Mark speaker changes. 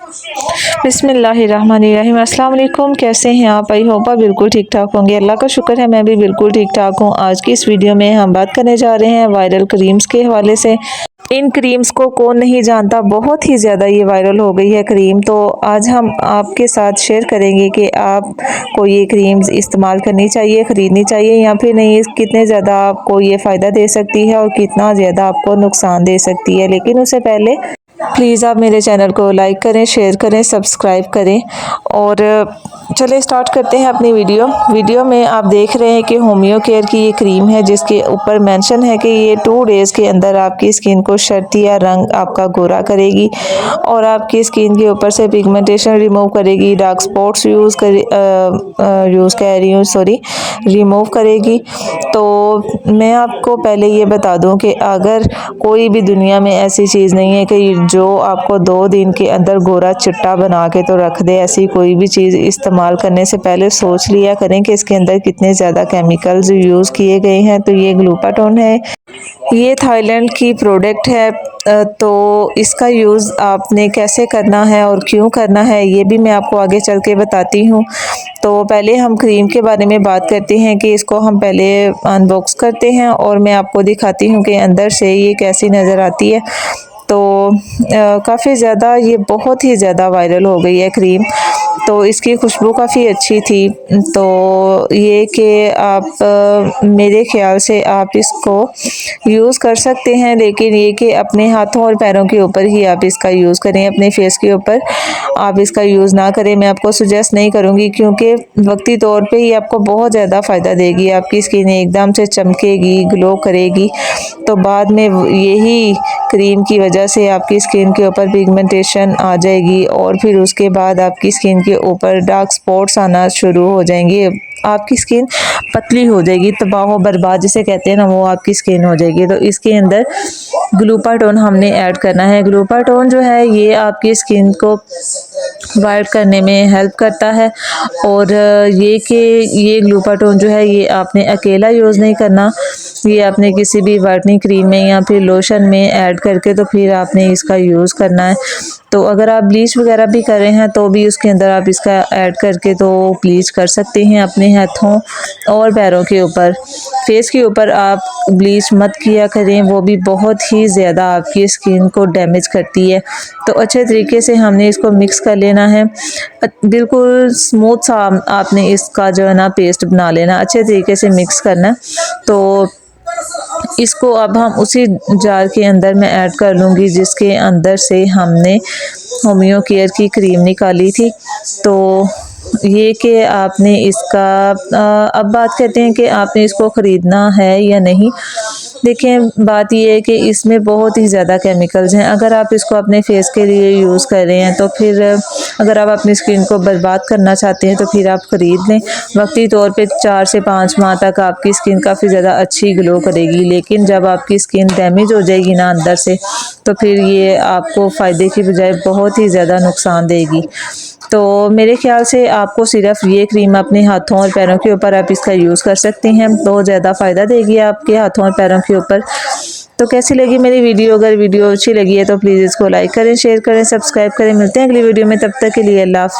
Speaker 1: बिस्मिल्लाहिर्रहमानिर्रहीम। अस्सलाम वालेकुम। कैसे हैं आप? आई होप आप बिल्कुल ठीक ठाक होंगे। अल्लाह का शुक्र है मैं भी बिल्कुल ठीक ठाक हूँ। आज की इस वीडियो में हम बात करने जा रहे हैं वायरल क्रीम्स के हवाले से। इन क्रीम्स को कौन नहीं जानता, बहुत ही ज़्यादा ये वायरल हो गई है क्रीम। तो आज हम आपके साथ शेयर करेंगे कि आपको ये क्रीम्स इस्तेमाल करनी चाहिए, ख़रीदनी चाहिए या फिर नहीं, कितने ज़्यादा आपको ये फ़ायदा दे सकती है और कितना ज़्यादा आपको नुकसान दे सकती है। लेकिन उससे पहले प्लीज़ आप मेरे चैनल को लाइक करें, शेयर करें, सब्सक्राइब करें। और चलिए स्टार्ट करते हैं अपनी वीडियो में आप देख रहे हैं कि होम्यो केयर की ये क्रीम है, जिसके ऊपर मेंशन है कि ये 2 डेज़ के अंदर आपकी स्किन को शर्तिया रंग आपका गोरा करेगी और आपकी स्किन के ऊपर से पिगमेंटेशन रिमूव करेगी, डार्क स्पॉट्स रिमूव करेगी। तो मैं आपको पहले ये बता दूं कि अगर कोई भी दुनिया में ऐसी चीज़ नहीं है कि जो आपको 2 दिन के अंदर गोरा चिट्टा बना के तो रख दे। ऐसी कोई भी चीज़ इस्तेमाल करने से पहले सोच लिया करें कि इसके अंदर कितने ज़्यादा केमिकल्स यूज़ किए गए हैं। तो ये ग्लूटाथोन है, ये थाईलैंड की प्रोडक्ट है। तो इसका यूज़ आपने कैसे करना है और क्यों करना है, ये भी मैं आपको आगे चल के बताती हूँ। तो पहले हम क्रीम के बारे में बात करते हैं कि इसको हम पहले अनबॉक्स करते हैं और मैं आपको दिखाती हूँ कि अंदर से ये कैसी नज़र आती है। तो काफ़ी ज़्यादा ये बहुत ही ज़्यादा वायरल हो गई है क्रीम। तो इसकी खुशबू काफ़ी अच्छी थी। तो ये कि आप मेरे ख़्याल से आप इसको यूज़ कर सकते हैं, लेकिन ये कि अपने हाथों और पैरों के ऊपर ही आप इसका यूज़ करें, अपने फेस के ऊपर आप इसका यूज़ ना करें। मैं आपको सजेस्ट नहीं करूँगी, क्योंकि वक्ती तौर पे ही आपको बहुत ज़्यादा फ़ायदा देगी। आपकी स्किन एकदम से चमकेगी, ग्लो करेगी। तो बाद में यही क्रीम की वजह से आपकी स्किन के ऊपर पिगमेंटेशन आ जाएगी और फिर उसके बाद आपकी स्किन के ऊपर डार्क स्पॉट्स आना शुरू हो जाएंगे। आपकी स्किन पतली हो जाएगी, तबाह बर्बाद जिसे कहते हैं ना, वो आपकी स्किन हो जाएगी। तो इसके अंदर ग्लूटाथोन हमने ऐड करना है। ग्लूटाथोन जो है ये आपकी स्किन को वाइट करने में हेल्प करता है। और ये ग्लूटाथोन जो है ये आपने अकेला यूज़ नहीं करना, ये आपने किसी भी वाइटनिंग क्रीम में या फिर लोशन में ऐड करके तो फिर आपने इसका यूज़ करना है। तो अगर आप ब्लीच वगैरह भी कर रहे हैं तो भी उसके अंदर आप इसका ऐड करके तो ब्लीच कर सकते हैं अपने हाथों और पैरों के ऊपर। फेस के ऊपर आप ब्लीच मत किया करें, वो भी बहुत ही ज़्यादा आपकी स्किन को डैमेज करती है। तो अच्छे तरीके से हमने इसको मिक्स कर लेना है, बिल्कुल स्मूथ सा आपने इसका जो है ना पेस्ट बना लेना, अच्छे तरीके से मिक्स करना। तो इसको अब हम उसी जार के अंदर मैं ऐड कर लूँगी जिसके अंदर से हमने होम्यो केयर की क्रीम निकाली थी। तो ये कि आपने इसका अब बात करते हैं कि आपने इसको ख़रीदना है या नहीं। देखें, बात ये है कि इसमें बहुत ही ज़्यादा केमिकल्स हैं। अगर आप इसको अपने फेस के लिए यूज़ कर रहे हैं तो फिर अगर आप अपनी स्किन को बर्बाद करना चाहते हैं तो फिर आप ख़रीद लें। वक्ती तौर पे 4 से 5 माह तक आपकी स्किन काफ़ी ज़्यादा अच्छी ग्लो करेगी, लेकिन जब आपकी स्किन डैमेज हो जाएगी ना अंदर से, तो फिर ये आपको फ़ायदे की बजाय बहुत ही ज़्यादा नुकसान देगी। तो मेरे ख्याल से आपको सिर्फ ये क्रीम अपने हाथों और पैरों के ऊपर आप इसका यूज़ कर सकते हैं, तो ज़्यादा फ़ायदा देगी आपके हाथों और पैरों के ऊपर। तो कैसी लगी मेरी वीडियो? अगर वीडियो अच्छी लगी है तो प्लीज़ इसको लाइक करें, शेयर करें, सब्सक्राइब करें। मिलते हैं अगली वीडियो में, तब तक के लिए अल्लाह हाफ़िज़।